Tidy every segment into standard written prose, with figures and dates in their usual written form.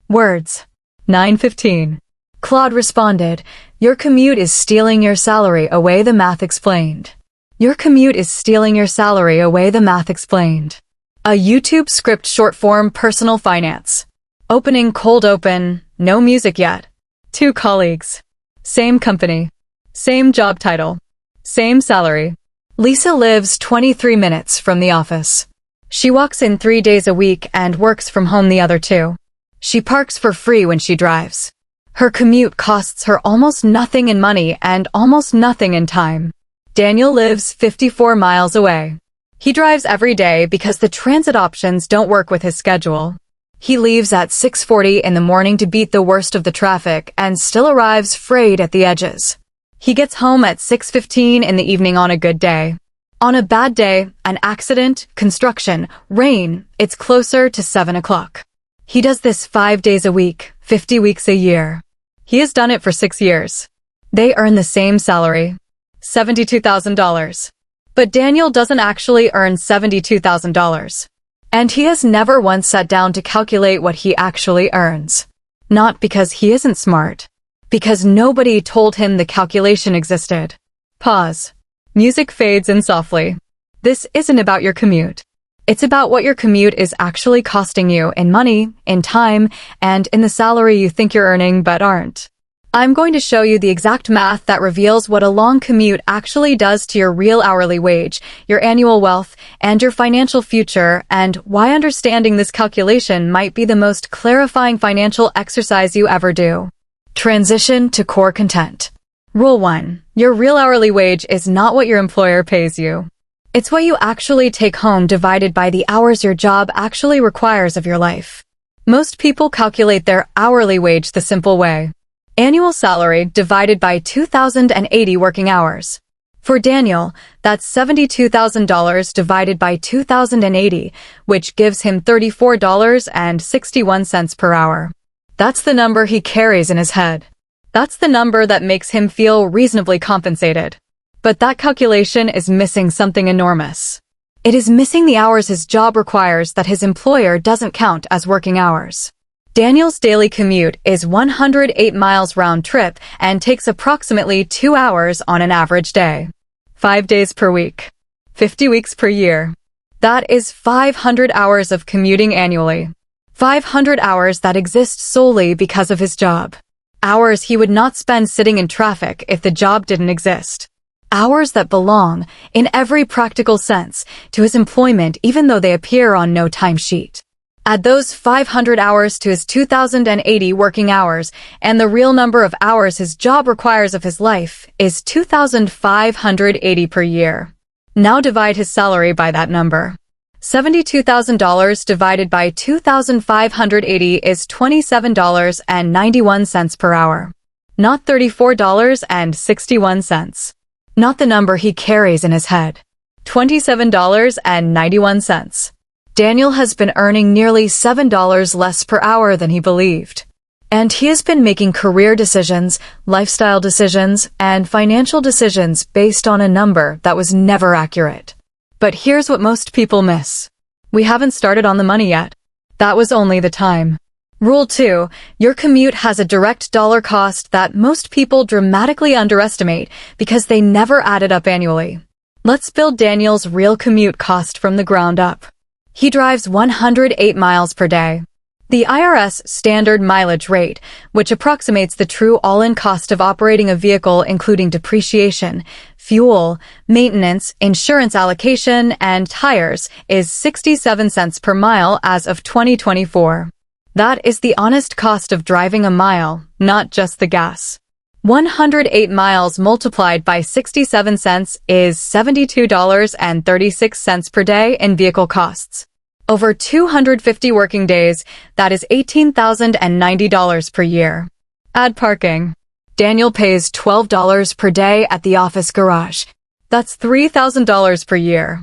Words. 9:15. Claude responded, "Your commute is stealing your salary away, the math explained." Your commute is stealing your salary away, the math explained. A YouTube script short form personal finance. Opening cold open, no music yet. Two colleagues. Same company. Same job title. Same salary. Lisa lives 23 minutes from the office. She walks in 3 days a week and works from home the other 2. She parks for free when she drives. Her commute costs her almost nothing in money and almost nothing in time. Daniel lives 54 miles away. He drives every day because the transit options don't work with his schedule. He leaves at 6:40 in the morning to beat the worst of the traffic and still arrives frayed at the edges. He gets home at 6:15 in the evening on a good day. On a bad day, an accident, construction, rain, it's closer to 7 o'clock. He does this 5 days a week, 50 weeks a year. He has done it for 6 years. They earn the same salary, $72,000. But Daniel doesn't actually earn $72,000. And he has never once sat down to calculate what he actually earns. Not because he isn't smart. Because nobody told him the calculation existed. Pause. Music fades in softly. This isn't about your commute. It's about what your commute is actually costing you in money, in time, and in the salary you think you're earning but aren't. I'm going to show you the exact math that reveals what a long commute actually does to your real hourly wage, your annual wealth, and your financial future, and why understanding this calculation might be the most clarifying financial exercise you ever do. Transition to core content. Rule 1. Your real hourly wage is not what your employer pays you. It's what you actually take home divided by the hours your job actually requires of your life. Most people calculate their hourly wage the simple way. Annual salary divided by 2,080 working hours. For Daniel, that's $72,000 divided by 2,080, which gives him $34.61 per hour. That's the number he carries in his head. That's the number that makes him feel reasonably compensated. But that calculation is missing something enormous. It is missing the hours his job requires that his employer doesn't count as working hours. Daniel's daily commute is 108 miles round trip and takes approximately 2 hours on an average day. 5 days per week. 50 weeks per year. That is 500 hours of commuting annually. 500 hours that exist solely because of his job. Hours he would not spend sitting in traffic if the job didn't exist. Hours that belong, in every practical sense, to his employment even though they appear on no timesheet. Add those 500 hours to his 2,080 working hours, and the real number of hours his job requires of his life is 2,580 per year. Now divide his salary by that number. $72,000 divided by 2,580 is $27.91 per hour. Not $34.61. Not the number he carries in his head. $27.91. Daniel has been earning nearly $7 less per hour than he believed. And he has been making career decisions, lifestyle decisions, and financial decisions based on a number that was never accurate. But here's what most people miss. We haven't started on the money yet. That was only the time. Rule 2. Your commute has a direct dollar cost that most people dramatically underestimate because they never add it up annually. Let's build Daniel's real commute cost from the ground up. He drives 108 miles per day. The IRS standard mileage rate, which approximates the true all-in cost of operating a vehicle including depreciation, fuel, maintenance, insurance allocation, and tires, is 67 cents per mile as of 2024. That is the honest cost of driving a mile, not just the gas. 108 miles multiplied by 67 cents is $72.36 per day in vehicle costs. Over 250 working days, that is $18,090 per year. Add parking. Daniel pays $12 per day at the office garage. That's $3,000 per year.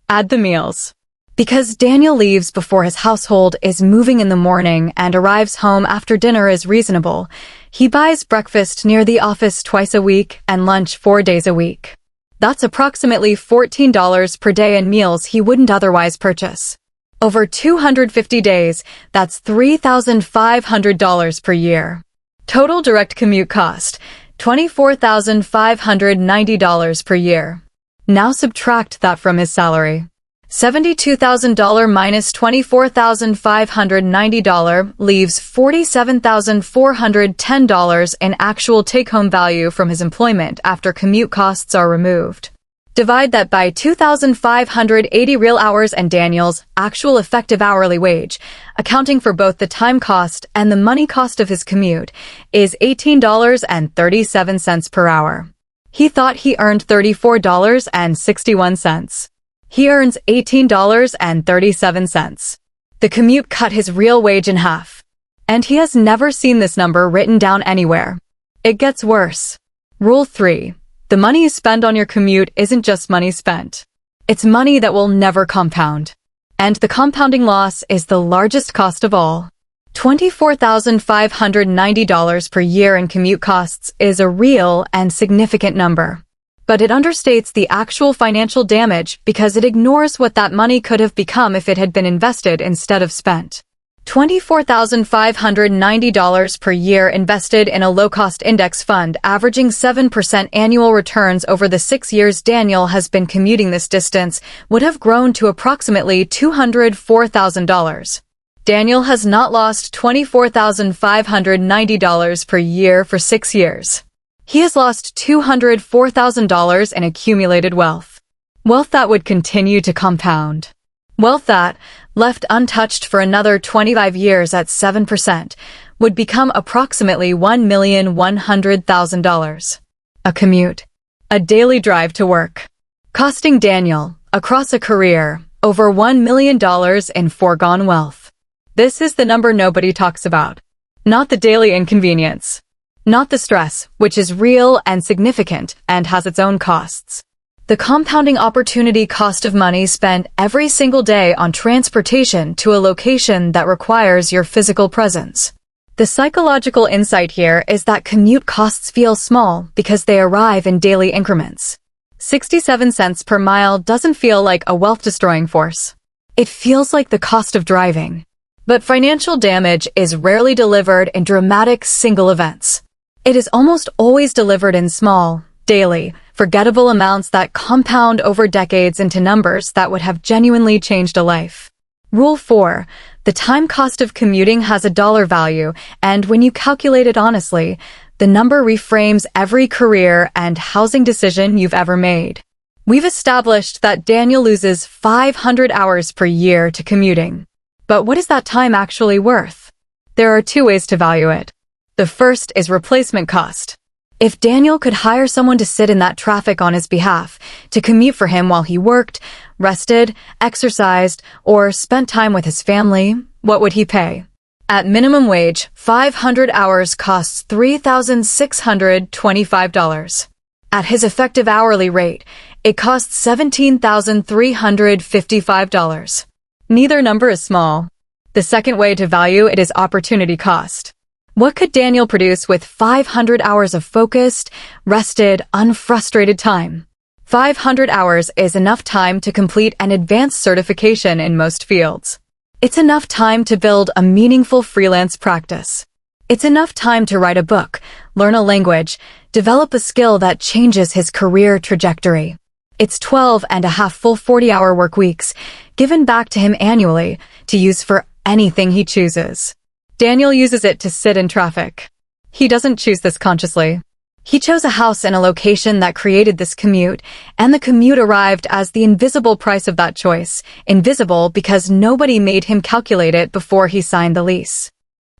Add the meals. Because Daniel leaves before his household is moving in the morning and arrives home after dinner is reasonable, he buys breakfast near the office twice a week and lunch 4 days a week. That's approximately $14 per day in meals he wouldn't otherwise purchase. Over 250 days, that's $3,500 per year. Total direct commute cost, $24,590 per year. Now subtract that from his salary. $72,000 minus $24,590 leaves $47,410 in actual take-home value from his employment after commute costs are removed. Divide that by 2,580 real hours and Daniel's actual effective hourly wage, accounting for both the time cost and the money cost of his commute, is $18.37 per hour. He thought he earned $34.61. He earns $18.37. The commute cut his real wage in half. And he has never seen this number written down anywhere. It gets worse. Rule 3. The money you spend on your commute isn't just money spent. It's money that will never compound. And the compounding loss is the largest cost of all. $24,590 per year in commute costs is a real and significant number. But it understates the actual financial damage because it ignores what that money could have become if it had been invested instead of spent. $24,590 per year invested in a low-cost index fund averaging 7% annual returns over the 6 years Daniel has been commuting this distance would have grown to approximately $204,000. Daniel has not lost $24,590 per year for 6 years. He has lost $204,000 in accumulated wealth. Wealth that would continue to compound. Wealth that, left untouched for another 25 years at 7%, would become approximately $1,100,000. A commute. A daily drive to work. Costing Daniel, across a career, over $1 million in foregone wealth. This is the number nobody talks about. Not the daily inconvenience. Not the stress, which is real and significant and has its own costs. The compounding opportunity cost of money spent every single day on transportation to a location that requires your physical presence. The psychological insight here is that commute costs feel small because they arrive in daily increments. 67 cents per mile doesn't feel like a wealth-destroying force. It feels like the cost of driving. But financial damage is rarely delivered in dramatic single events. It is almost always delivered in small, daily, forgettable amounts that compound over decades into numbers that would have genuinely changed a life. Rule 4. The time cost of commuting has a dollar value, and when you calculate it honestly, the number reframes every career and housing decision you've ever made. We've established that Daniel loses 500 hours per year to commuting. But what is that time actually worth? There are 2 ways to value it. The first is replacement cost. If Daniel could hire someone to sit in that traffic on his behalf, to commute for him while he worked, rested, exercised, or spent time with his family, what would he pay? At minimum wage, 500 hours costs $3,625. At his effective hourly rate, it costs $17,355. Neither number is small. The second way to value it is opportunity cost. What could Daniel produce with 500 hours of focused, rested, unfrustrated time? 500 hours is enough time to complete an advanced certification in most fields. It's enough time to build a meaningful freelance practice. It's enough time to write a book, learn a language, develop a skill that changes his career trajectory. It's 12 and a half full 40-hour work weeks, given back to him annually, to use for anything he chooses. Daniel uses it to sit in traffic. He doesn't choose this consciously. He chose a house in a location that created this commute, and the commute arrived as the invisible price of that choice, invisible because nobody made him calculate it before he signed the lease.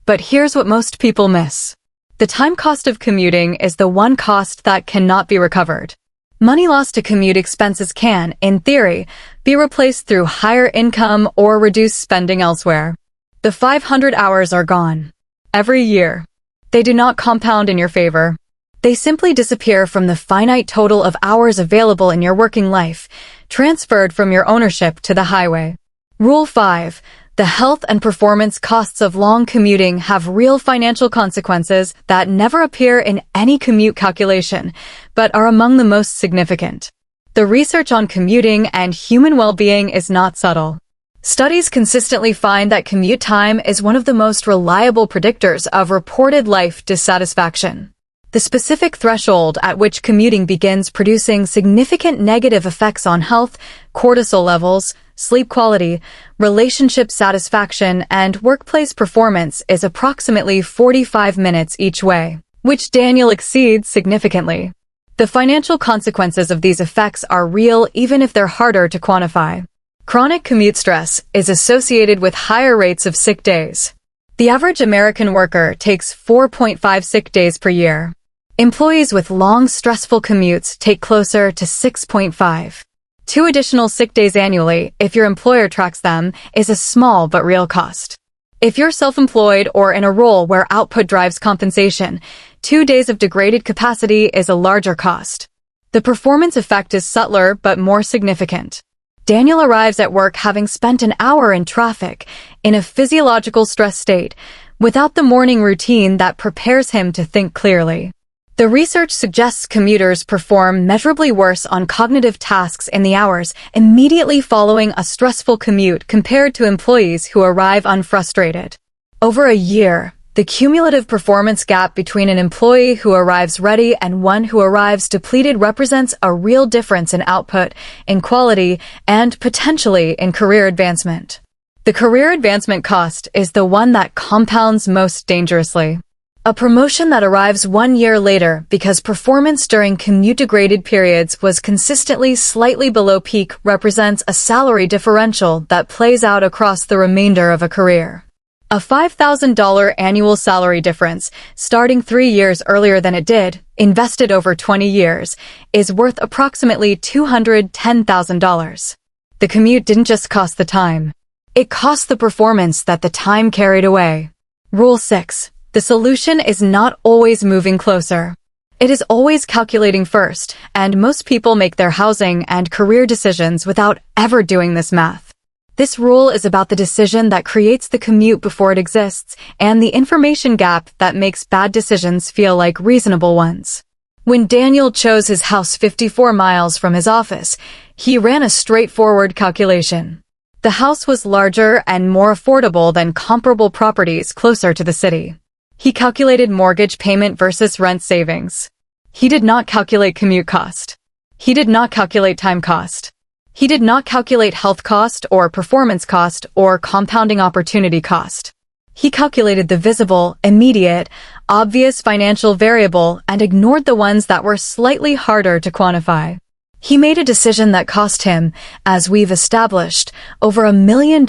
But here's what most people miss. The time cost of commuting is the one cost that cannot be recovered. Money lost to commute expenses can, in theory, be replaced through higher income or reduced spending elsewhere. The 500 hours are gone. Every year. They do not compound in your favor. They simply disappear from the finite total of hours available in your working life, transferred from your ownership to the highway. Rule 5. The health and performance costs of long commuting have real financial consequences that never appear in any commute calculation, but are among the most significant. The research on commuting and human well-being is not subtle. Studies consistently find that commute time is one of the most reliable predictors of reported life dissatisfaction. The specific threshold at which commuting begins producing significant negative effects on health, cortisol levels, sleep quality, relationship satisfaction, and workplace performance is approximately 45 minutes each way, which Daniel exceeds significantly. The financial consequences of these effects are real even if they're harder to quantify. Chronic commute stress is associated with higher rates of sick days. The average American worker takes 4.5 sick days per year. Employees with long, stressful commutes take closer to 6.5. 2 additional sick days annually, if your employer tracks them, is a small but real cost. If you're self-employed or in a role where output drives compensation, 2 days of degraded capacity is a larger cost. The performance effect is subtler but more significant. Daniel arrives at work having spent an hour in traffic, in a physiological stress state, without the morning routine that prepares him to think clearly. The research suggests commuters perform measurably worse on cognitive tasks in the hours immediately following a stressful commute compared to employees who arrive unfrustrated. Over a year, the cumulative performance gap between an employee who arrives ready and one who arrives depleted represents a real difference in output, in quality, and potentially in career advancement. The career advancement cost is the one that compounds most dangerously. A promotion that arrives 1 year later because performance during commute-degraded periods was consistently slightly below peak represents a salary differential that plays out across the remainder of a career. A $5,000 annual salary difference, starting 3 years earlier than it did, invested over 20 years, is worth approximately $210,000. The commute didn't just cost the time. It cost the performance that the time carried away. Rule 6. The solution is not always moving closer. It is always calculating first, and most people make their housing and career decisions without ever doing this math. This rule is about the decision that creates the commute before it exists, and the information gap that makes bad decisions feel like reasonable ones. When Daniel chose his house 54 miles from his office, he ran a straightforward calculation. The house was larger and more affordable than comparable properties closer to the city. He calculated mortgage payment versus rent savings. He did not calculate commute cost. He did not calculate time cost. He did not calculate health cost or performance cost or compounding opportunity cost. He calculated the visible, immediate, obvious financial variable and ignored the ones that were slightly harder to quantify. He made a decision that cost him, as we've established, over $1 million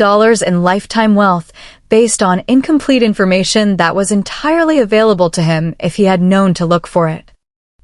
in lifetime wealth based on incomplete information that was entirely available to him if he had known to look for it.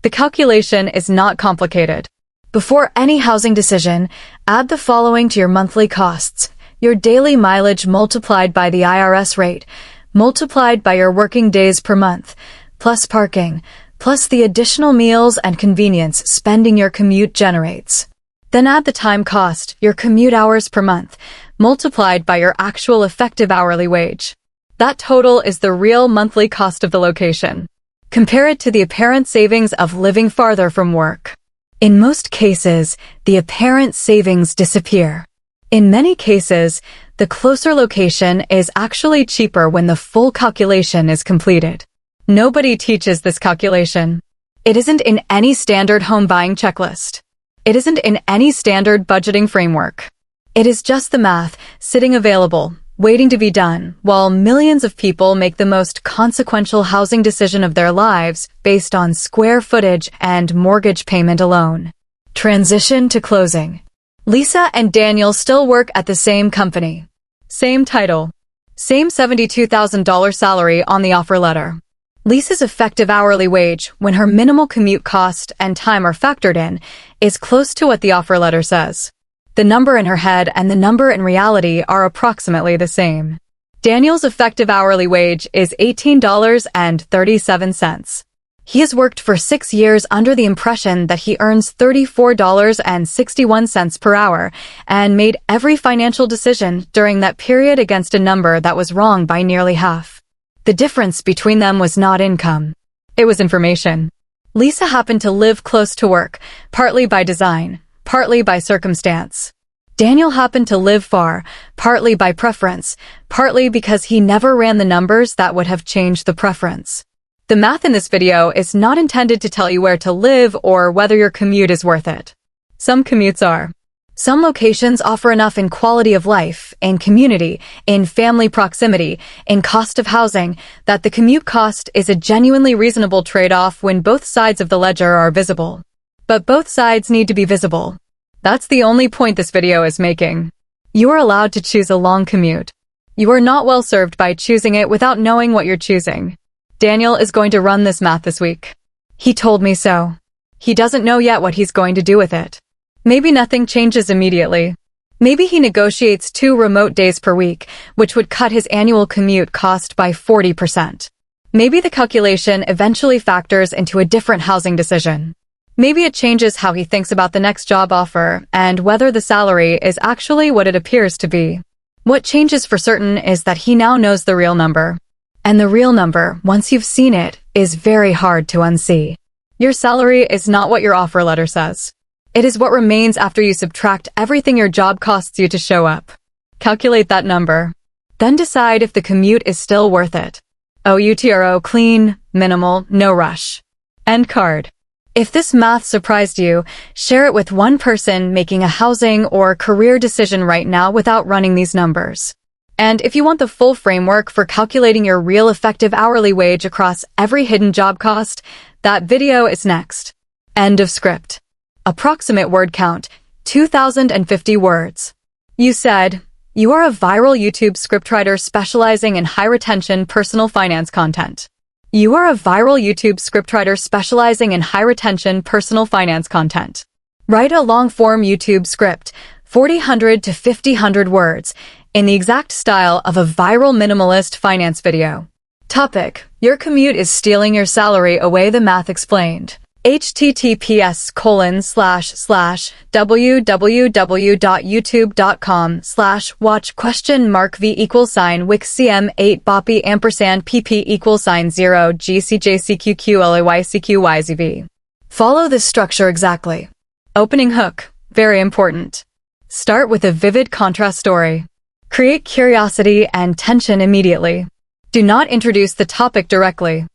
The calculation is not complicated. Before any housing decision, add the following to your monthly costs: your daily mileage multiplied by the IRS rate, multiplied by your working days per month, plus parking, plus the additional meals and convenience spending your commute generates. Then add the time cost, your commute hours per month, multiplied by your actual effective hourly wage. That total is the real monthly cost of the location. Compare it to the apparent savings of living farther from work. In most cases, the apparent savings disappear. In many cases, the closer location is actually cheaper when the full calculation is completed. Nobody teaches this calculation. It isn't in any standard home buying checklist. It isn't in any standard budgeting framework. It is just the math, sitting available, waiting to be done, while millions of people make the most consequential housing decision of their lives based on square footage and mortgage payment alone. Transition to closing. Lisa and Daniel still work at the same company. Same title. Same $72,000 salary on the offer letter. Lisa's effective hourly wage, when her minimal commute cost and time are factored in, is close to what the offer letter says. The number in her head and the number in reality are approximately the same. Daniel's effective hourly wage is $18.37. He has worked for 6 years under the impression that he earns $34.61 per hour and made every financial decision during that period against a number that was wrong by nearly half. The difference between them was not income. It was information. Lisa happened to live close to work, partly by design, partly by circumstance. Daniel happened to live far, partly by preference, partly because he never ran the numbers that would have changed the preference. The math in this video is not intended to tell you where to live or whether your commute is worth it. Some commutes are. Some locations offer enough in quality of life, in community, in family proximity, in cost of housing, that the commute cost is a genuinely reasonable trade-off when both sides of the ledger are visible. But both sides need to be visible. That's the only point this video is making. You are allowed to choose a long commute. You are not well served by choosing it without knowing what you're choosing. Daniel is going to run this math this week. He told me so. He doesn't know yet what he's going to do with it. Maybe nothing changes immediately. Maybe he negotiates 2 remote days per week, which would cut his annual commute cost by 40%. Maybe the calculation eventually factors into a different housing decision. Maybe it changes how he thinks about the next job offer and whether the salary is actually what it appears to be. What changes for certain is that he now knows the real number. And the real number, once you've seen it, is very hard to unsee. Your salary is not what your offer letter says. It is what remains after you subtract everything your job costs you to show up. Calculate that number. Then decide if the commute is still worth it. OUTRO, clean, minimal, no rush. End card. If this math surprised you, share it with one person making a housing or career decision right now without running these numbers. And if you want the full framework for calculating your real effective hourly wage across every hidden job cost, that video is next. End of script. Approximate word count, 2,050 words. You said, you are a viral YouTube scriptwriter specializing in high-retention personal finance content. You are a viral YouTube scriptwriter specializing in high-retention personal finance content. Write a long-form YouTube script, 4,000 to 5,000 words, in the exact style of a viral minimalist finance video. Topic: Your commute is stealing your salary away, the math explained. https://www.youtube.com/watch?v=wix cm8 boppy &pp=0 gcjcqqlaycqyzv. Follow this structure exactly. Opening hook, very important. Start with a vivid contrast story. Create curiosity and tension immediately. Do not introduce the topic directly.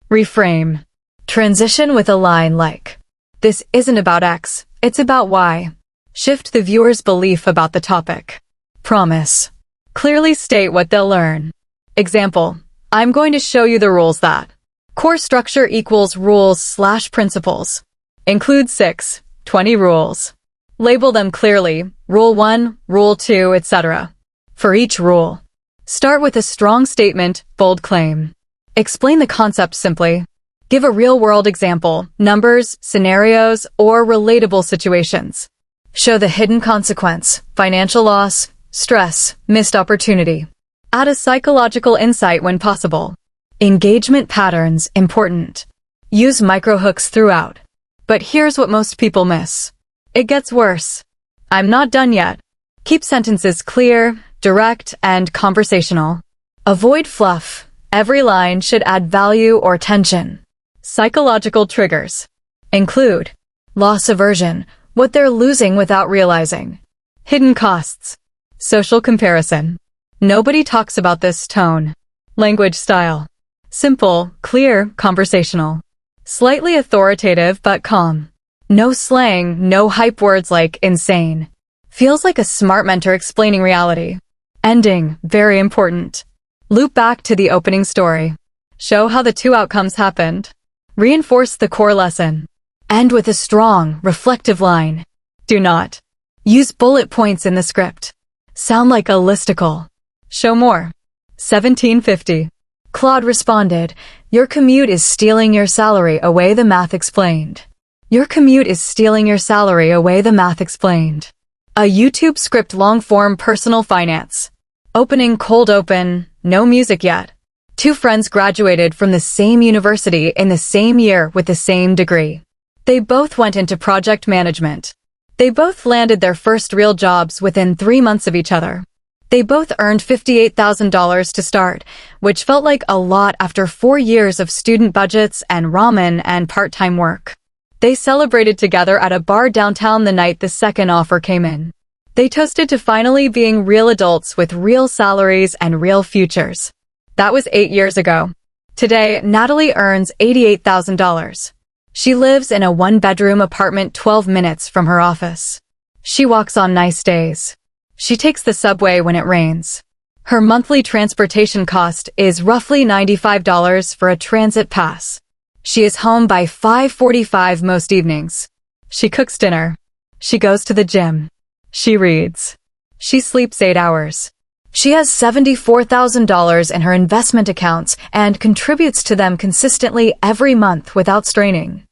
Reframe. Transition with a line like, "This isn't about X, it's about Y." Shift the viewer's belief about the topic. Promise. Clearly state what they'll learn. Example, I'm going to show you the rules that. Core structure equals rules/principles. Include 6, 20 rules. Label them clearly, Rule 1, Rule 2, etc. For each rule, start with a strong statement, bold claim. Explain the concept simply. Give a real-world example, numbers, scenarios, or relatable situations. Show the hidden consequence, financial loss, stress, missed opportunity. Add a psychological insight when possible. Engagement patterns, important. Use microhooks throughout. But here's what most people miss. It gets worse. I'm not done yet. Keep sentences clear, direct, and conversational. Avoid fluff. Every line should add value or tension. Psychological triggers include loss aversion, what they're losing without realizing. Hidden costs. Social comparison. Nobody talks about this tone. Language style. Simple, clear, conversational. Slightly authoritative but calm. No slang, no hype words like insane. Feels like a smart mentor explaining reality. Ending, very important. Loop back to the opening story. Show how the 2 outcomes happened. Reinforce the core lesson. End with a strong, reflective line. Do not use bullet points in the script. Sound like a listicle. Show more. 1750. Claude responded, your commute is stealing your salary away, the math explained. Your commute is stealing your salary away, the math explained. A YouTube script, long-form personal finance. Opening cold open, no music yet. 2 friends graduated from the same university in the same year with the same degree. They both went into project management. They both landed their first real jobs within 3 months of each other. They both earned $58,000 to start, which felt like a lot after 4 years of student budgets and ramen and part-time work. They celebrated together at a bar downtown the night the second offer came in. They toasted to finally being real adults with real salaries and real futures. That was 8 years ago. Today, Natalie earns $88,000. She lives in a one-bedroom apartment 12 minutes from her office. She walks on nice days. She takes the subway when it rains. Her monthly transportation cost is roughly $95 for a transit pass. She is home by 5:45 most evenings. She cooks dinner. She goes to the gym. She reads. She sleeps 8 hours. She has $74,000 in her investment accounts and contributes to them consistently every month without straining.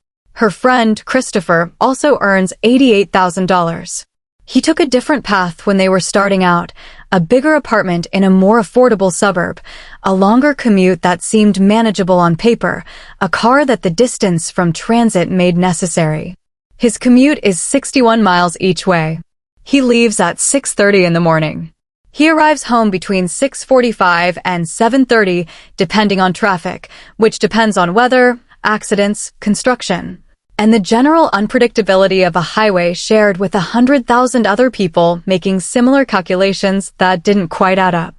Her friend, Christopher, also earns $88,000. He took a different path when they were starting out, a bigger apartment in a more affordable suburb, a longer commute that seemed manageable on paper, a car that the distance from transit made necessary. His commute is 61 miles each way. He leaves at 6:30 in the morning. He arrives home between 6:45 and 7:30, depending on traffic, which depends on weather, accidents, construction, and the general unpredictability of a highway shared with 100,000 other people making similar calculations that didn't quite add up.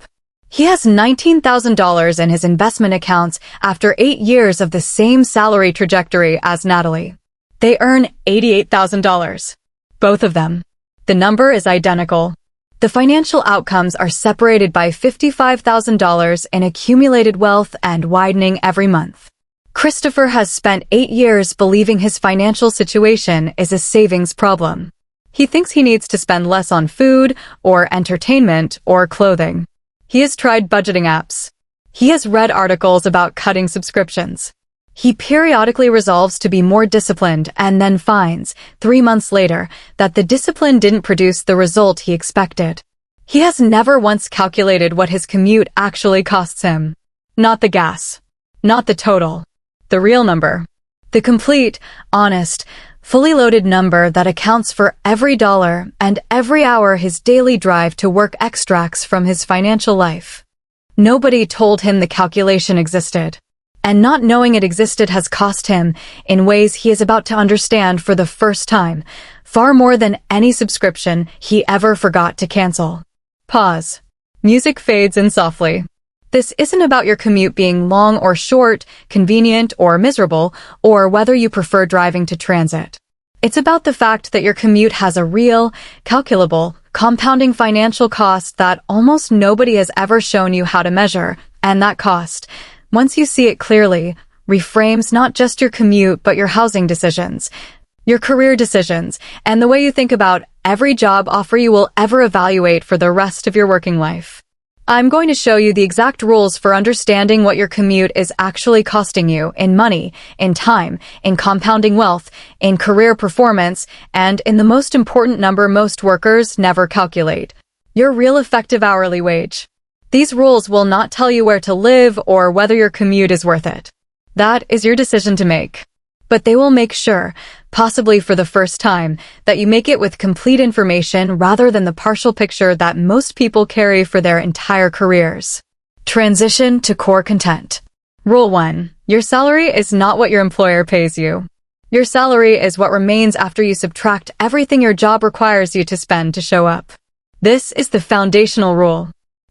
He has $19,000 in his investment accounts after 8 years of the same salary trajectory as Natalie. They earn $88,000. Both of them. The number is identical. The financial outcomes are separated by $55,000 in accumulated wealth and widening every month. Christopher has spent 8 years believing his financial situation is a savings problem. He thinks he needs to spend less on food or entertainment or clothing. He has tried budgeting apps. He has read articles about cutting subscriptions. He periodically resolves to be more disciplined and then finds, 3 months later, that the discipline didn't produce the result he expected. He has never once calculated what his commute actually costs him. Not the gas. Not the total. The real number. The complete, honest, fully loaded number that accounts for every dollar and every hour his daily drive to work extracts from his financial life. Nobody told him the calculation existed. And not knowing it existed has cost him, in ways he is about to understand for the first time, far more than any subscription he ever forgot to cancel. Pause. Music fades in softly. This isn't about your commute being long or short, convenient or miserable, or whether you prefer driving to transit. It's about the fact that your commute has a real, calculable, compounding financial cost that almost nobody has ever shown you how to measure, and that cost, once you see it clearly, reframes not just your commute but your housing decisions, your career decisions, and the way you think about every job offer you will ever evaluate for the rest of your working life. I'm going to show you the exact rules for understanding what your commute is actually costing you in money, in time, in compounding wealth, in career performance, and in the most important number most workers never calculate, your real effective hourly wage. These rules will not tell you where to live or whether your commute is worth it. That is your decision to make. But they will make sure, possibly for the first time, that you make it with complete information rather than the partial picture that most people carry for their entire careers. Transition to core content. Rule 1. Your salary is not what your employer pays you. Your salary is what remains after you subtract everything your job requires you to spend to show up. This is the foundational rule.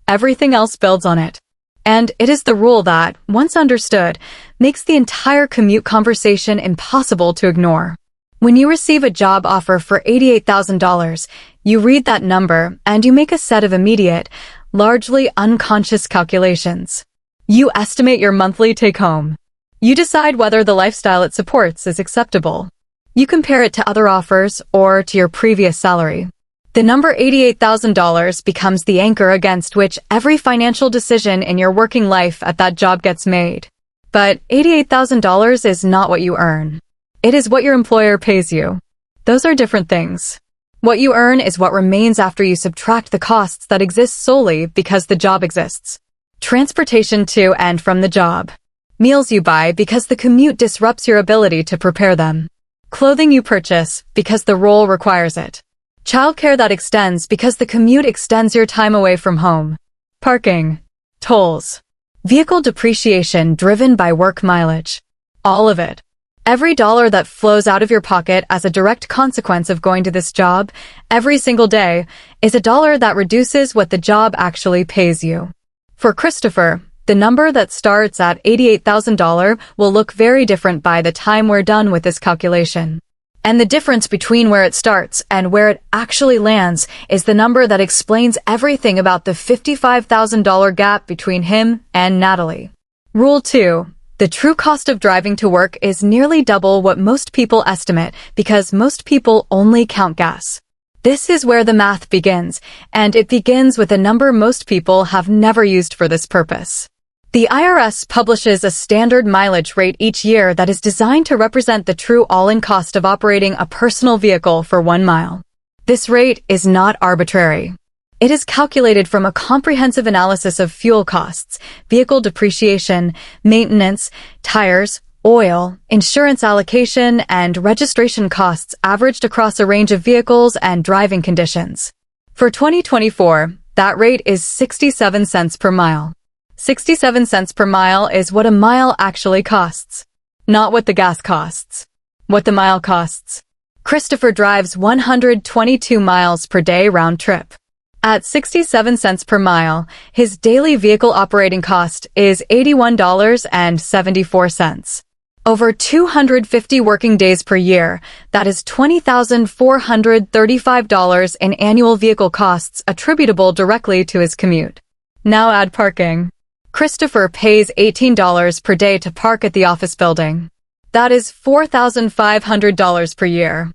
Everything else builds on it. And it is the rule that, once understood, makes the entire commute conversation impossible to ignore. When you receive a job offer for $88,000, you read that number and you make a set of immediate, largely unconscious calculations. You estimate your monthly take-home. You decide whether the lifestyle it supports is acceptable. You compare it to other offers or to your previous salary. The number $88,000 becomes the anchor against which every financial decision in your working life at that job gets made. But $88,000 is not what you earn. It is what your employer pays you. Those are different things. What you earn is what remains after you subtract the costs that exist solely because the job exists. Transportation to and from the job. Meals you buy because the commute disrupts your ability to prepare them. Clothing you purchase because the role requires it. Childcare that extends because the commute extends your time away from home. Parking. Tolls. Vehicle depreciation driven by work mileage. All of it. Every dollar that flows out of your pocket as a direct consequence of going to this job every single day is a dollar that reduces what the job actually pays you. For Christopher, the number that starts at $88,000 will look very different by the time we're done with this calculation. And the difference between where it starts and where it actually lands is the number that explains everything about the $55,000 gap between him and Natalie. Rule 2. The true cost of driving to work is nearly double what most people estimate because most people only count gas. This is where the math begins, and it begins with a number most people have never used for this purpose. The IRS publishes a standard mileage rate each year that is designed to represent the true all-in cost of operating a personal vehicle for 1 mile. This rate is not arbitrary. It is calculated from a comprehensive analysis of fuel costs, vehicle depreciation, maintenance, tires, oil, insurance allocation, and registration costs averaged across a range of vehicles and driving conditions. For 2024, that rate is 67 cents per mile. 67 cents per mile is what a mile actually costs, not what the gas costs. What the mile costs. Christopher drives 122 miles per day round trip. At 67 cents per mile, his daily vehicle operating cost is $81.74. Over 250 working days per year, that is $20,435 in annual vehicle costs attributable directly to his commute. Now add parking. Christopher pays $18 per day to park at the office building. That is $4,500 per year.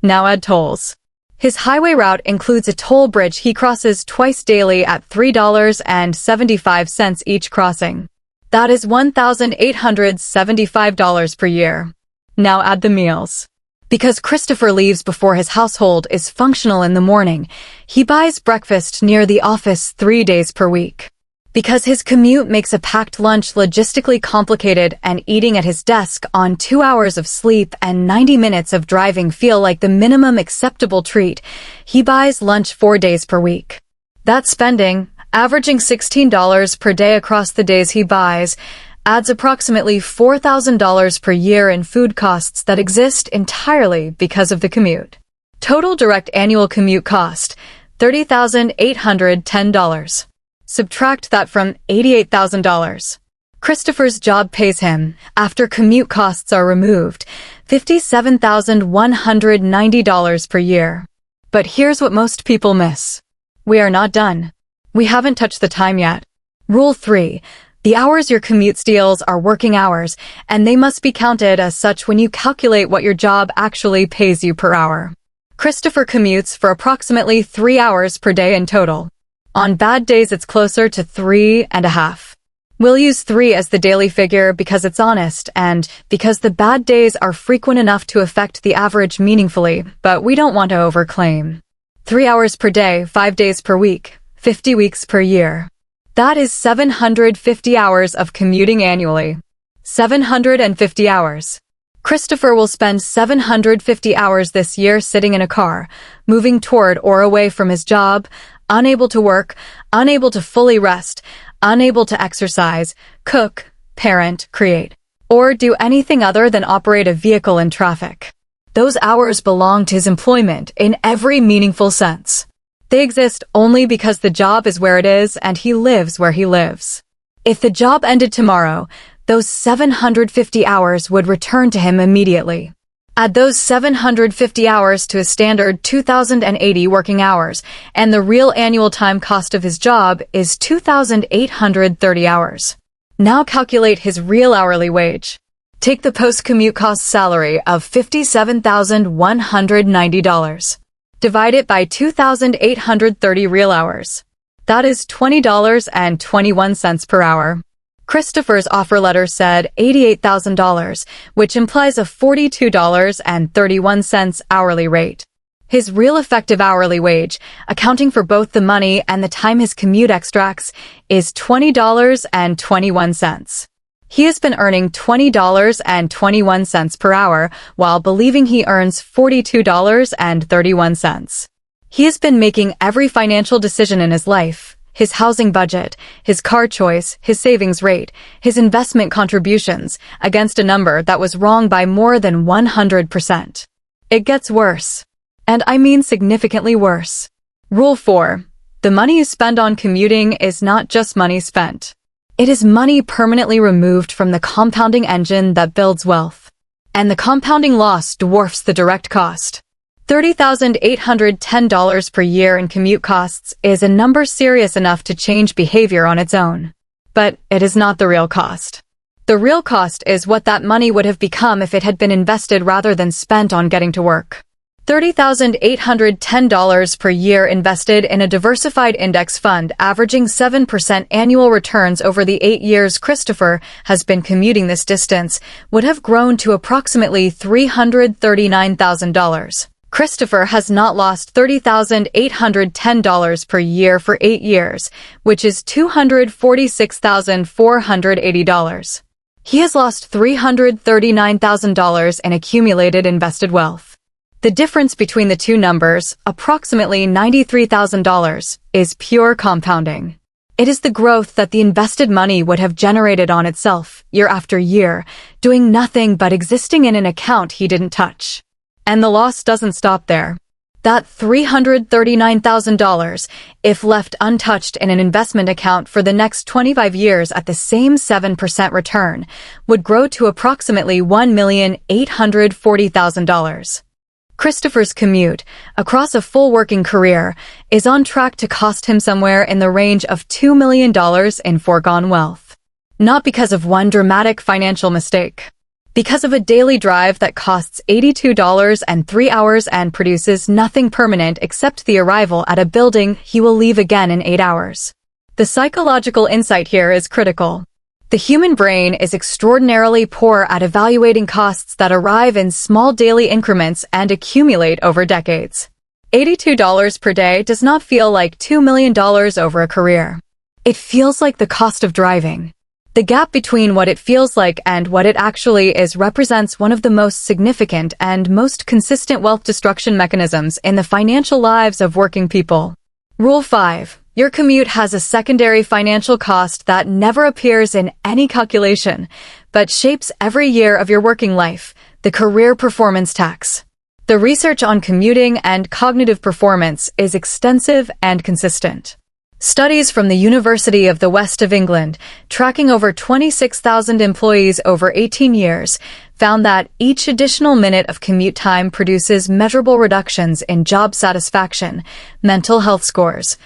Now add tolls. His highway route includes a toll bridge he crosses twice daily at $3.75 each crossing. That is $1,875 per year. Now add the meals. Because Christopher leaves before his household is functional in the morning, he buys breakfast near the office 3 days per week. Because his commute makes a packed lunch logistically complicated and eating at his desk on 2 hours of sleep and 90 minutes of driving feel like the minimum acceptable treat, he buys lunch 4 days per week. That spending, averaging $16 per day across the days he buys, adds approximately $4,000 per year in food costs that exist entirely because of the commute. Total direct annual commute cost, $30,810. Subtract that from $88,000. Christopher's job pays him, after commute costs are removed, $57,190 per year. But here's what most people miss. We are not done. We haven't touched the time yet. Rule 3. The hours your commute steals are working hours, and they must be counted as such when you calculate what your job actually pays you per hour. Christopher commutes for approximately 3 hours per day in total. On bad days, it's closer to 3.5. We'll use 3 as the daily figure because it's honest and because the bad days are frequent enough to affect the average meaningfully, but we don't want to overclaim. 3 hours per day, 5 days per week, 50 weeks per year. That is 750 hours of commuting annually. 750 hours. Christopher will spend 750 hours this year sitting in a car, moving toward or away from his job, unable to work, unable to fully rest, unable to exercise, cook, parent, create, or do anything other than operate a vehicle in traffic. Those hours belong to his employment in every meaningful sense. They exist only because the job is where it is and he lives where he lives. If the job ended tomorrow, those 750 hours would return to him immediately. Add those 750 hours to his standard 2,080 working hours, and the real annual time cost of his job is 2,830 hours. Now calculate his real hourly wage. Take the post-commute cost salary of $57,190. Divide it by 2,830 real hours. That is $20.21 per hour. Christopher's offer letter said $88,000, which implies a $42.31 hourly rate. His real effective hourly wage, accounting for both the money and the time his commute extracts, is $20.21. He has been earning $20.21 per hour while believing he earns $42.31. He has been making every financial decision in his life, his housing budget, his car choice, his savings rate, his investment contributions, against a number that was wrong by more than 100%. It gets worse. And I mean significantly worse. Rule 4. The money you spend on commuting is not just money spent. It is money permanently removed from the compounding engine that builds wealth. And the compounding loss dwarfs the direct cost. $30,810 per year in commute costs is a number serious enough to change behavior on its own. But it is not the real cost. The real cost is what that money would have become if it had been invested rather than spent on getting to work. $30,810 per year invested in a diversified index fund averaging 7% annual returns over the 8 years Christopher has been commuting this distance would have grown to approximately $339,000. Christopher has not lost $30,810 per year for 8 years, which is $246,480. He has lost $339,000 in accumulated invested wealth. The difference between the two numbers, approximately $93,000, is pure compounding. It is the growth that the invested money would have generated on itself, year after year, doing nothing but existing in an account he didn't touch. And the loss doesn't stop there. That $339,000, if left untouched in an investment account for the next 25 years at the same 7% return, would grow to approximately $1,840,000. Christopher's commute, across a full working career, is on track to cost him somewhere in the range of $2 million in foregone wealth. Not because of one dramatic financial mistake. Because of a daily drive that costs $82 and 3 hours and produces nothing permanent except the arrival at a building he will leave again in 8 hours. The psychological insight here is critical. The human brain is extraordinarily poor at evaluating costs that arrive in small daily increments and accumulate over decades. $82 per day does not feel like $2 million over a career. It feels like the cost of driving. The gap between what it feels like and what it actually is represents one of the most significant and most consistent wealth destruction mechanisms in the financial lives of working people. Rule 5. Your commute has a secondary financial cost that never appears in any calculation, but shapes every year of your working life, the career performance tax. The research on commuting and cognitive performance is extensive and consistent. Studies from the University of the West of England, tracking over 26,000 employees over 18 years, found that each additional minute of commute time produces measurable reductions in job satisfaction, mental health scores,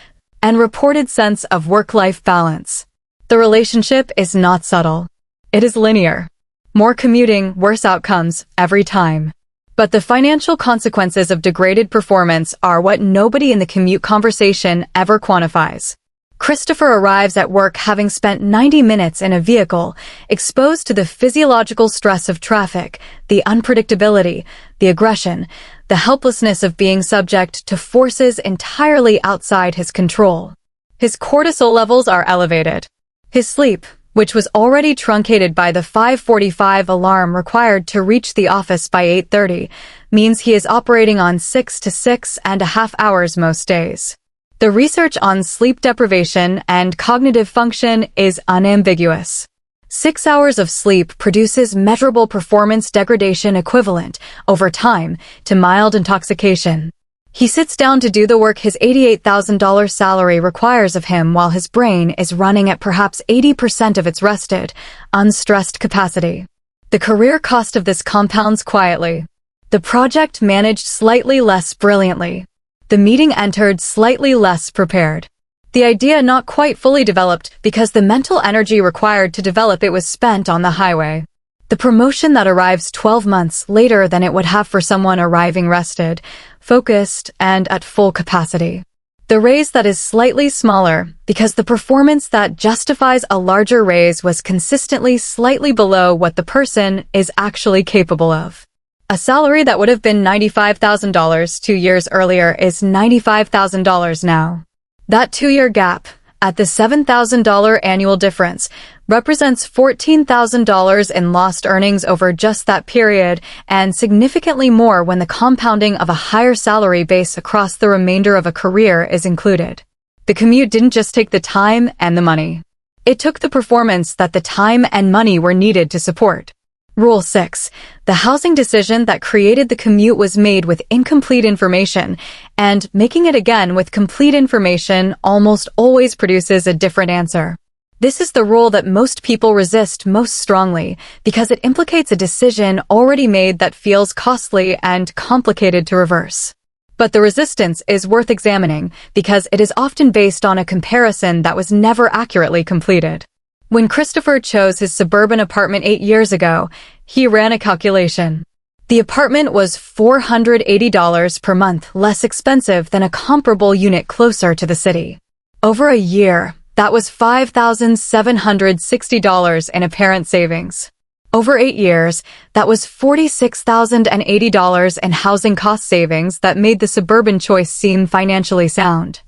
and reported sense of work-life balance. The relationship is not subtle. It is linear. More commuting, worse outcomes, every time. But the financial consequences of degraded performance are what nobody in the commute conversation ever quantifies. Christopher arrives at work having spent 90 minutes in a vehicle, exposed to the physiological stress of traffic, the unpredictability, the aggression, the helplessness of being subject to forces entirely outside his control. His cortisol levels are elevated. His sleep, which was already truncated by the 5:45 alarm required to reach the office by 8:30, means he is operating on 6 to 6.5 hours most days. The research on sleep deprivation and cognitive function is unambiguous. 6 hours of sleep produces measurable performance degradation equivalent, over time, to mild intoxication. He sits down to do the work his $88,000 salary requires of him while his brain is running at perhaps 80% of its rested, unstressed capacity. The career cost of this compounds quietly. The project managed slightly less brilliantly. The meeting entered slightly less prepared. The idea not quite fully developed because the mental energy required to develop it was spent on the highway. The promotion that arrives 12 months later than it would have for someone arriving rested, focused, and at full capacity. The raise that is slightly smaller because the performance that justifies a larger raise was consistently slightly below what the person is actually capable of. A salary that would have been $95,000 2 years earlier is $95,000 now. That 2-year gap, at the $7,000 annual difference, represents $14,000 in lost earnings over just that period, and significantly more when the compounding of a higher salary base across the remainder of a career is included. The commute didn't just take the time and the money. It took the performance that the time and money were needed to support. Rule 6. The housing decision that created the commute was made with incomplete information, and making it again with complete information almost always produces a different answer. This is the rule that most people resist most strongly because it implicates a decision already made that feels costly and complicated to reverse. But the resistance is worth examining because it is often based on a comparison that was never accurately completed. When Christopher chose his suburban apartment 8 years ago, he ran a calculation. The apartment was $480 per month less expensive than a comparable unit closer to the city. Over a year, that was $5,760 in apparent savings. Over 8 years, that was $46,080 in housing cost savings that made the suburban choice seem financially sound.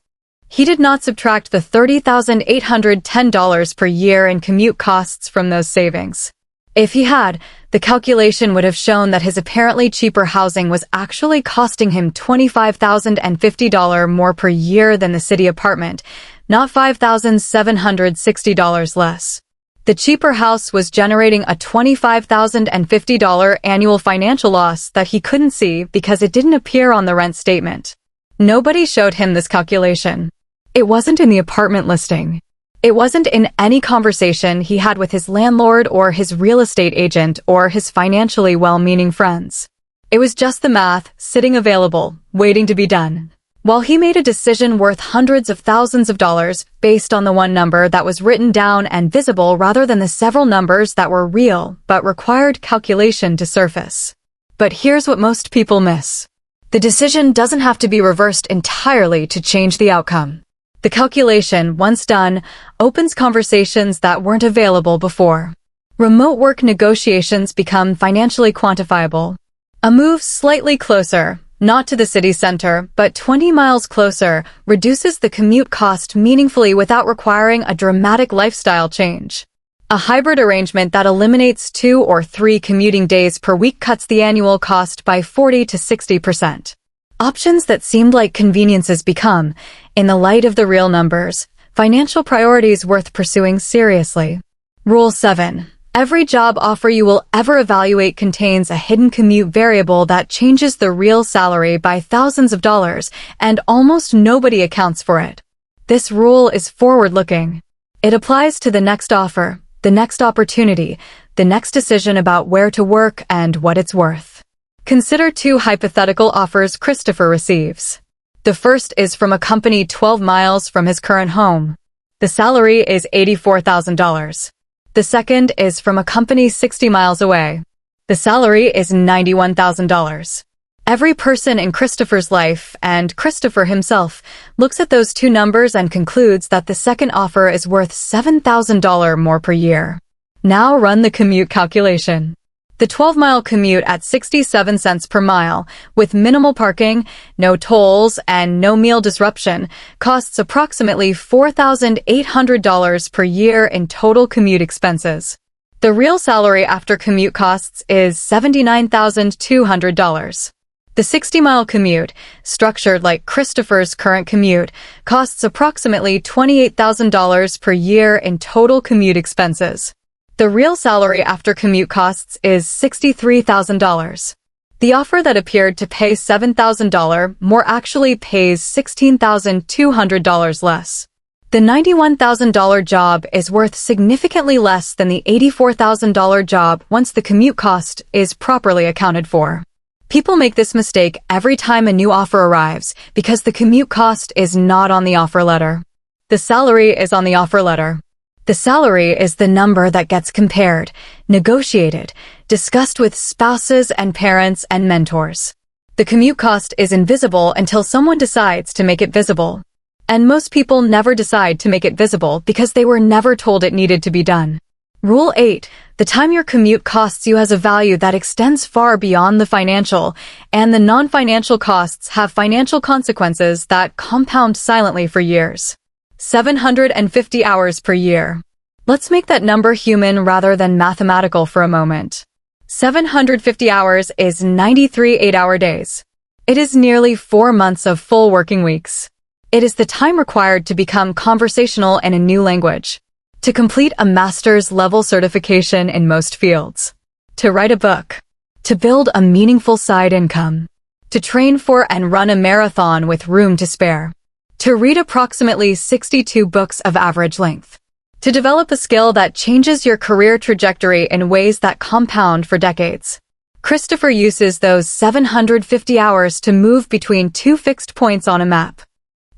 He did not subtract the $30,810 per year in commute costs from those savings. If he had, the calculation would have shown that his apparently cheaper housing was actually costing him $25,050 more per year than the city apartment, not $5,760 less. The cheaper house was generating a $25,050 annual financial loss that he couldn't see because it didn't appear on the rent statement. Nobody showed him this calculation. It wasn't in the apartment listing. It wasn't in any conversation he had with his landlord or his real estate agent or his financially well-meaning friends. It was just the math, sitting available, waiting to be done. While he made a decision worth hundreds of thousands of dollars based on the one number that was written down and visible rather than the several numbers that were real but required calculation to surface. But here's what most people miss. The decision doesn't have to be reversed entirely to change the outcome. The calculation, once done, opens conversations that weren't available before. Remote work negotiations become financially quantifiable. A move slightly closer, not to the city center, but 20 miles closer, reduces the commute cost meaningfully without requiring a dramatic lifestyle change. A hybrid arrangement that eliminates 2 or 3 commuting days per week cuts the annual cost by 40 to 60%. Options that seemed like conveniences become, in the light of the real numbers, financial priorities worth pursuing seriously. Rule 7. Every job offer you will ever evaluate contains a hidden commute variable that changes the real salary by thousands of dollars, and almost nobody accounts for it. This rule is forward-looking. It applies to the next offer, the next opportunity, the next decision about where to work and what it's worth. Consider 2 hypothetical offers Christopher receives. The first is from a company 12 miles from his current home. The salary is $84,000. The second is from a company 60 miles away. The salary is $91,000. Every person in Christopher's life, and Christopher himself, looks at those 2 numbers and concludes that the second offer is worth $7,000 more per year. Now run the commute calculation. The 12-mile commute at 67 cents per mile, with minimal parking, no tolls, and no meal disruption, costs approximately $4,800 per year in total commute expenses. The real salary after commute costs is $79,200. The 60-mile commute, structured like Christopher's current commute, costs approximately $28,000 per year in total commute expenses. The real salary after commute costs is $63,000. The offer that appeared to pay $7,000 more actually pays $16,200 less. The $91,000 job is worth significantly less than the $84,000 job once the commute cost is properly accounted for. People make this mistake every time a new offer arrives because the commute cost is not on the offer letter. The salary is on the offer letter. The salary is the number that gets compared, negotiated, discussed with spouses and parents and mentors. The commute cost is invisible until someone decides to make it visible. And most people never decide to make it visible because they were never told it needed to be done. Rule 8. The time your commute costs you has a value that extends far beyond the financial, and the non-financial costs have financial consequences that compound silently for years. 750 hours per year. Let's make that number human rather than mathematical for a moment. 750 hours is 93 8-hour days. It is nearly 4 months of full working weeks. It is the time required to become conversational in a new language, to complete a master's level certification in most fields, to write a book, to build a meaningful side income, to train for and run a marathon with room to spare, to read approximately 62 books of average length, to develop a skill that changes your career trajectory in ways that compound for decades. Christopher uses those 750 hours to move between two fixed points on a map.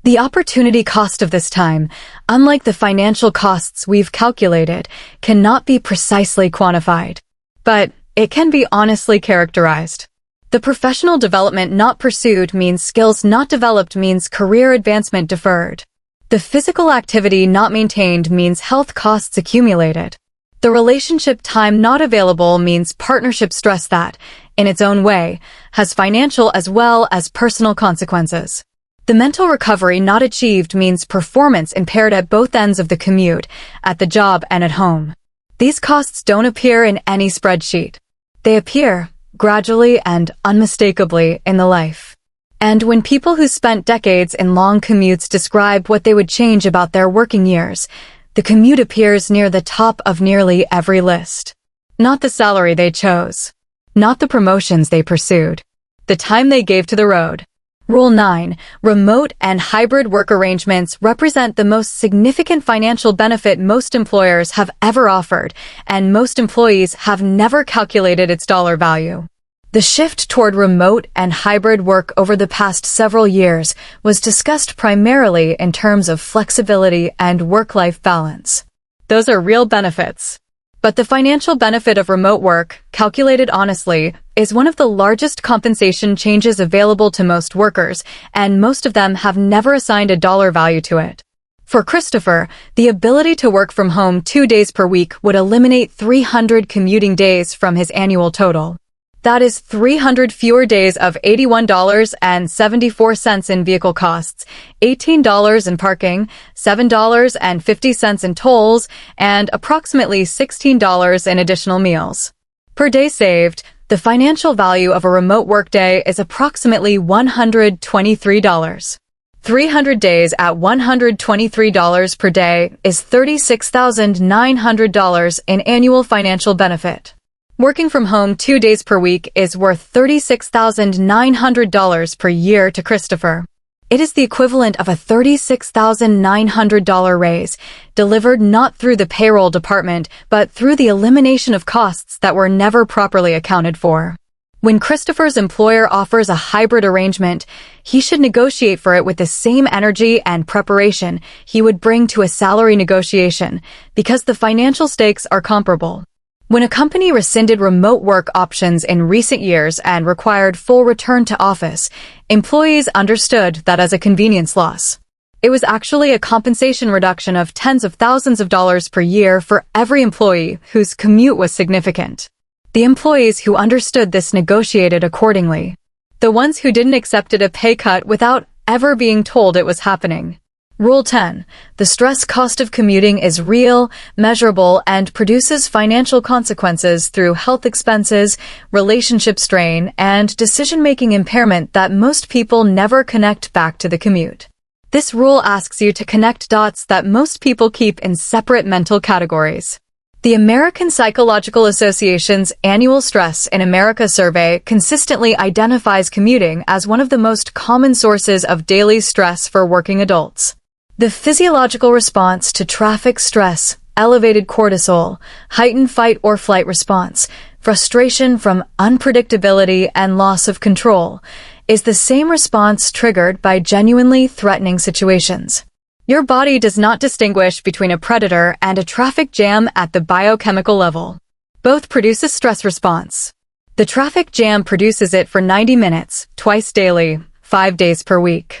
The opportunity cost of this time, unlike the financial costs we've calculated, cannot be precisely quantified, but it can be honestly characterized. The professional development not pursued means skills not developed means career advancement deferred. The physical activity not maintained means health costs accumulated. The relationship time not available means partnership stress that, in its own way, has financial as well as personal consequences. The mental recovery not achieved means performance impaired at both ends of the commute, at the job and at home. These costs don't appear in any spreadsheet. They appear, gradually and unmistakably, in the life. And when people who spent decades in long commutes describe what they would change about their working years, the commute appears near the top of nearly every list. Not the salary they chose. Not the promotions they pursued. The time they gave to the road. Rule 9. Remote and hybrid work arrangements represent the most significant financial benefit most employers have ever offered, and most employees have never calculated its dollar value. The shift toward remote and hybrid work over the past several years was discussed primarily in terms of flexibility and work-life balance. Those are real benefits. But the financial benefit of remote work, calculated honestly, is one of the largest compensation changes available to most workers, and most of them have never assigned a dollar value to it. For Christopher, the ability to work from home 2 days per week would eliminate 300 commuting days from his annual total. That is 300 fewer days of $81.74 in vehicle costs, $18 in parking, $7.50 in tolls, and approximately $16 in additional meals. Per day saved, the financial value of a remote workday is approximately $123. 300 days at $123 per day is $36,900 in annual financial benefit. Working from home 2 days per week is worth $36,900 per year to Christopher. It is the equivalent of a $36,900 raise, delivered not through the payroll department, but through the elimination of costs that were never properly accounted for. When Christopher's employer offers a hybrid arrangement, he should negotiate for it with the same energy and preparation he would bring to a salary negotiation, because the financial stakes are comparable. When a company rescinded remote work options in recent years and required full return to office, employees understood that as a convenience loss. It was actually a compensation reduction of tens of thousands of dollars per year for every employee whose commute was significant. The employees who understood this negotiated accordingly. The ones who didn't accepted a pay cut without ever being told it was happening. Rule 10. The stress cost of commuting is real, measurable, and produces financial consequences through health expenses, relationship strain, and decision-making impairment that most people never connect back to the commute. This rule asks you to connect dots that most people keep in separate mental categories. The American Psychological Association's annual Stress in America survey consistently identifies commuting as one of the most common sources of daily stress for working adults. The physiological response to traffic stress, elevated cortisol, heightened fight or flight response, frustration from unpredictability and loss of control, is the same response triggered by genuinely threatening situations. Your body does not distinguish between a predator and a traffic jam at the biochemical level. Both produce a stress response. The traffic jam produces it for 90 minutes, twice daily, 5 days per week.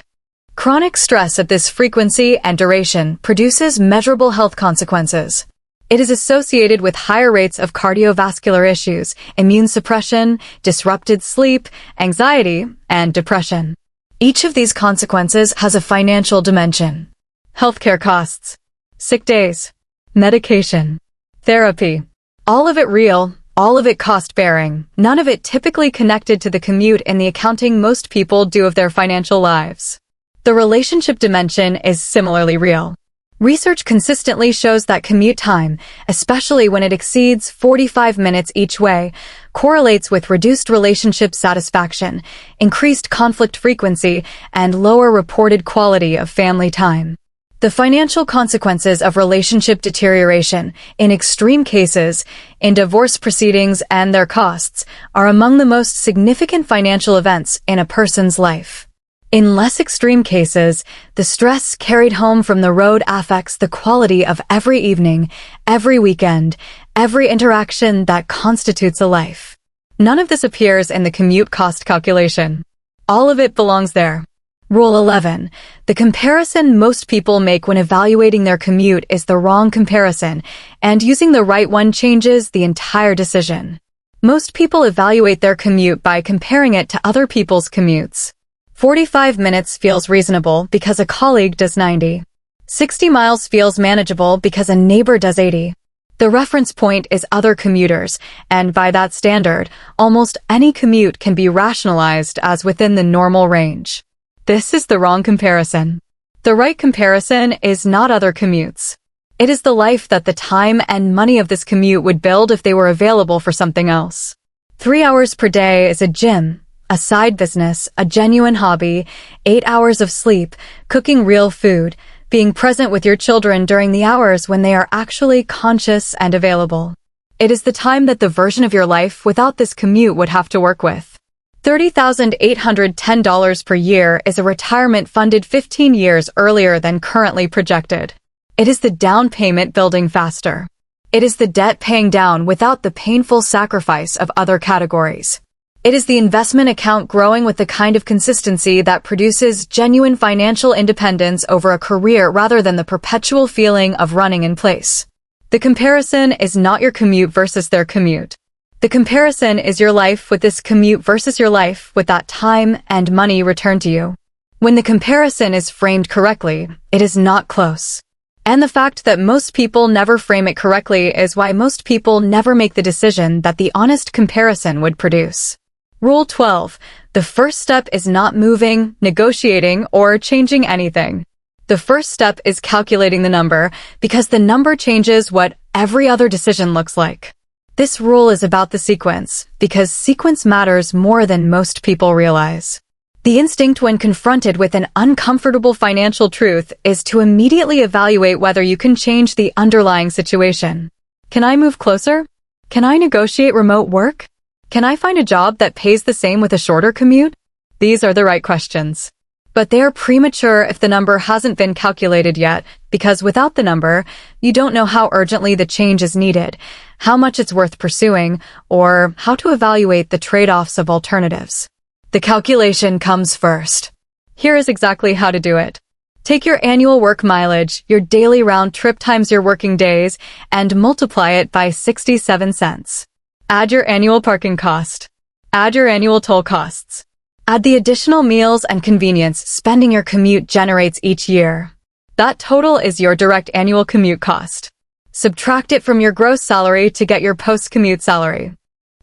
Chronic stress at this frequency and duration produces measurable health consequences. It is associated with higher rates of cardiovascular issues, immune suppression, disrupted sleep, anxiety, and depression. Each of these consequences has a financial dimension. Healthcare costs, sick days, medication, therapy. All of it real, all of it cost-bearing, none of it typically connected to the commute in the accounting most people do of their financial lives. The relationship dimension is similarly real. Research consistently shows that commute time, especially when it exceeds 45 minutes each way, correlates with reduced relationship satisfaction, increased conflict frequency, and lower reported quality of family time. The financial consequences of relationship deterioration, in extreme cases, in divorce proceedings and their costs, are among the most significant financial events in a person's life. In less extreme cases, the stress carried home from the road affects the quality of every evening, every weekend, every interaction that constitutes a life. None of this appears in the commute cost calculation. All of it belongs there. Rule 11. The comparison most people make when evaluating their commute is the wrong comparison, and using the right one changes the entire decision. Most people evaluate their commute by comparing it to other people's commutes. 45 minutes feels reasonable because a colleague does 90. 60 miles feels manageable because a neighbor does 80. The reference point is other commuters, and by that standard, almost any commute can be rationalized as within the normal range. This is the wrong comparison. The right comparison is not other commutes. It is the life that the time and money of this commute would build if they were available for something else. 3 hours per day is a gym, a side business, a genuine hobby, 8 hours of sleep, cooking real food, being present with your children during the hours when they are actually conscious and available. It is the time that the version of your life without this commute would have to work with. $30,810 per year is a retirement funded 15 years earlier than currently projected. It is the down payment building faster. It is the debt paying down without the painful sacrifice of other categories. It is the investment account growing with the kind of consistency that produces genuine financial independence over a career rather than the perpetual feeling of running in place. The comparison is not your commute versus their commute. The comparison is your life with this commute versus your life with that time and money returned to you. When the comparison is framed correctly, it is not close. And the fact that most people never frame it correctly is why most people never make the decision that the honest comparison would produce. Rule 12. The first step is not moving, negotiating, or changing anything. The first step is calculating the number, because the number changes what every other decision looks like. This rule is about the sequence, because sequence matters more than most people realize. The instinct when confronted with an uncomfortable financial truth is to immediately evaluate whether you can change the underlying situation. Can I move closer? Can I negotiate remote work? Can I find a job that pays the same with a shorter commute? These are the right questions. But they are premature if the number hasn't been calculated yet, because without the number, you don't know how urgently the change is needed, how much it's worth pursuing, or how to evaluate the trade-offs of alternatives. The calculation comes first. Here is exactly how to do it. Take your annual work mileage, your daily round trip times your working days, and multiply it by 67 cents. Add your annual parking cost. Add your annual toll costs. Add the additional meals and convenience spending your commute generates each year. That total is your direct annual commute cost. Subtract it from your gross salary to get your post-commute salary.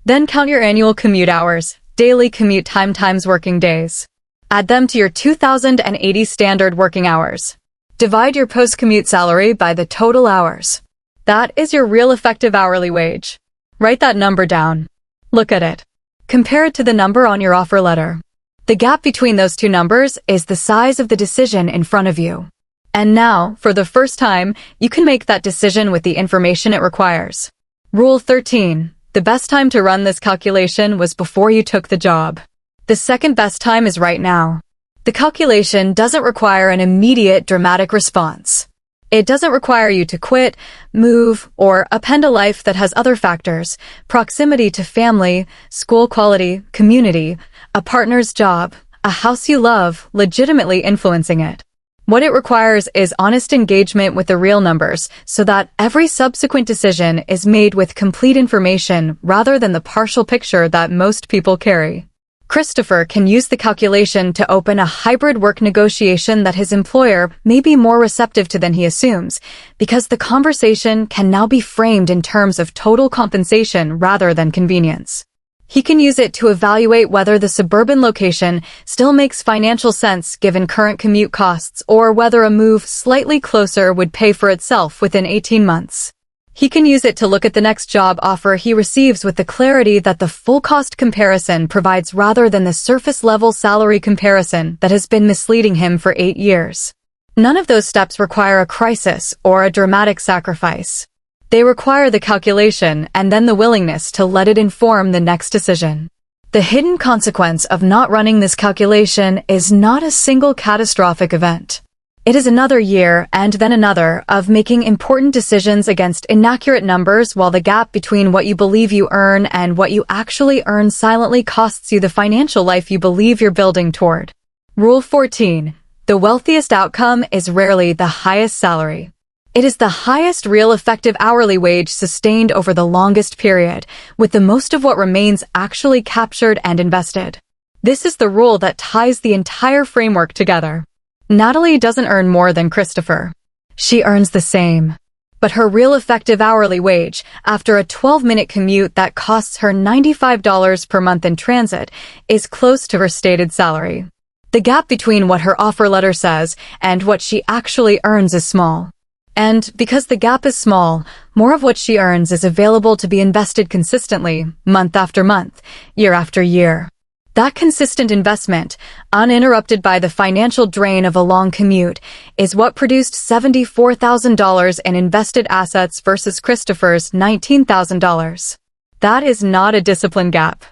Then count your annual commute hours, daily commute time times working days. Add them to your 2,080 standard working hours. Divide your post-commute salary by the total hours. That is your real effective hourly wage. Write that number down. Look at it. Compare it to the number on your offer letter. The gap between those two numbers is the size of the decision in front of you. And now, for the first time, you can make that decision with the information it requires. Rule 13. The best time to run this calculation was before you took the job. The second best time is right now. The calculation doesn't require an immediate dramatic response. It doesn't require you to quit, move, or append a life that has other factors, proximity to family, school quality, community, a partner's job, a house you love, legitimately influencing it. What it requires is honest engagement with the real numbers so that every subsequent decision is made with complete information rather than the partial picture that most people carry. Christopher can use the calculation to open a hybrid work negotiation that his employer may be more receptive to than he assumes, because the conversation can now be framed in terms of total compensation rather than convenience. He can use it to evaluate whether the suburban location still makes financial sense given current commute costs or whether a move slightly closer would pay for itself within 18 months. He can use it to look at the next job offer he receives with the clarity that the full cost comparison provides rather than the surface-level salary comparison that has been misleading him for 8 years. None of those steps require a crisis or a dramatic sacrifice. They require the calculation and then the willingness to let it inform the next decision. The hidden consequence of not running this calculation is not a single catastrophic event. It is another year and then another of making important decisions against inaccurate numbers while the gap between what you believe you earn and what you actually earn silently costs you the financial life you believe you're building toward. Rule 14. The wealthiest outcome is rarely the highest salary. It is the highest real effective hourly wage sustained over the longest period, with the most of what remains actually captured and invested. This is the rule that ties the entire framework together. Natalie doesn't earn more than Christopher. She earns the same. But her real effective hourly wage, after a 12-minute commute that costs her $95 per month in transit, is close to her stated salary. The gap between what her offer letter says and what she actually earns is small. And because the gap is small, more of what she earns is available to be invested consistently, month after month, year after year. That consistent investment, uninterrupted by the financial drain of a long commute, is what produced $74,000 in invested assets versus Christopher's $19,000. That is not a discipline gap.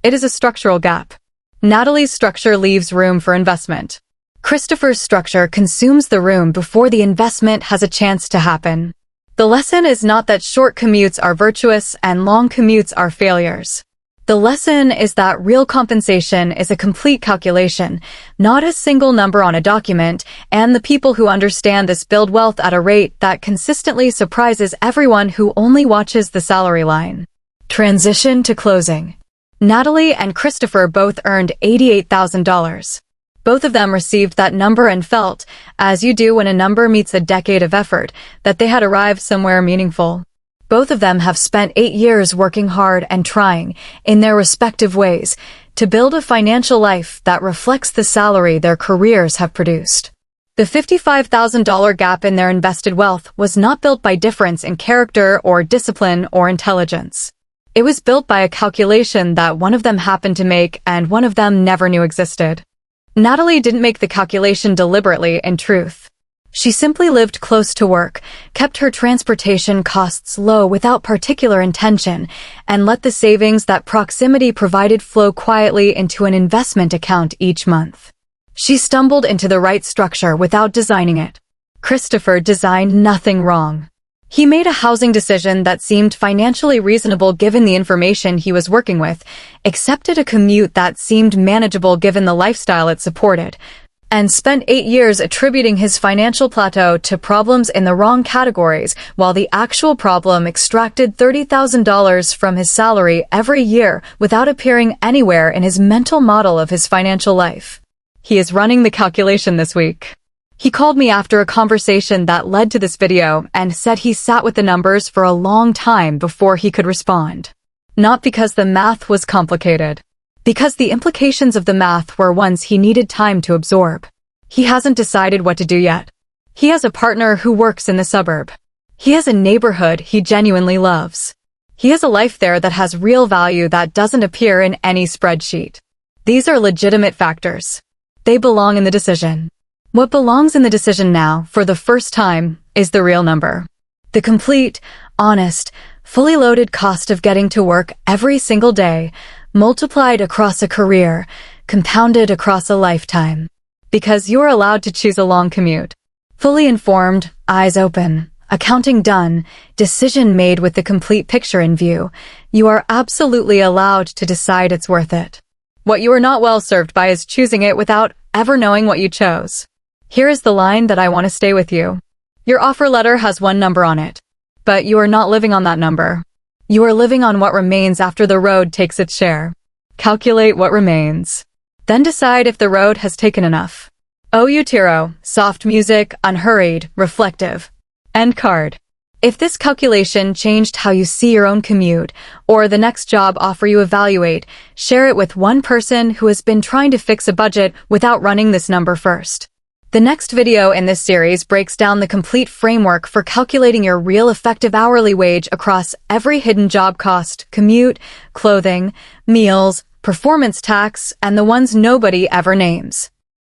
It is a structural gap. Natalie's structure leaves room for investment. Christopher's structure consumes the room before the investment has a chance to happen. The lesson is not that short commutes are virtuous and long commutes are failures. The lesson is that real compensation is a complete calculation, not a single number on a document, and the people who understand this build wealth at a rate that consistently surprises everyone who only watches the salary line. Transition to closing. Natalie and Christopher both earned $88,000. Both of them received that number and felt, as you do when a number meets a decade of effort, that they had arrived somewhere meaningful. Both of them have spent 8 years working hard and trying, in their respective ways, to build a financial life that reflects the salary their careers have produced. The $55,000 gap in their invested wealth was not built by difference in character or discipline or intelligence. It was built by a calculation that one of them happened to make and one of them never knew existed. Natalie didn't make the calculation deliberately, in truth. She simply lived close to work, kept her transportation costs low without particular intention, and let the savings that proximity provided flow quietly into an investment account each month. She stumbled into the right structure without designing it. Christopher designed nothing wrong. He made a housing decision that seemed financially reasonable given the information he was working with, accepted a commute that seemed manageable given the lifestyle it supported, and spent 8 years attributing his financial plateau to problems in the wrong categories while the actual problem extracted $30,000 from his salary every year without appearing anywhere in his mental model of his financial life. He is running the calculation this week. He called me after a conversation that led to this video and said he sat with the numbers for a long time before he could respond. Not because the math was complicated. Because the implications of the math were ones he needed time to absorb. He hasn't decided what to do yet. He has a partner who works in the suburb. He has a neighborhood he genuinely loves. He has a life there that has real value that doesn't appear in any spreadsheet. These are legitimate factors. They belong in the decision. What belongs in the decision now, for the first time, is the real number. The complete, honest, fully loaded cost of getting to work every single day, multiplied across a career, compounded across a lifetime. Because you're allowed to choose a long commute. Fully informed, eyes open, accounting done, decision made with the complete picture in view, you are absolutely allowed to decide it's worth it. What you are not well served by is choosing it without ever knowing what you chose. Here is the line that I want to stay with you. Your offer letter has one number on it. But you are not living on that number. You are living on what remains after the road takes its share. Calculate what remains. Then decide if the road has taken enough. O Utero, soft music, unhurried, reflective. End card. If this calculation changed how you see your own commute, or the next job offer you evaluate, share it with one person who has been trying to fix a budget without running this number first. The next video in this series breaks down the complete framework for calculating your real effective hourly wage across every hidden job cost, commute, clothing, meals, performance tax, and the ones nobody ever names.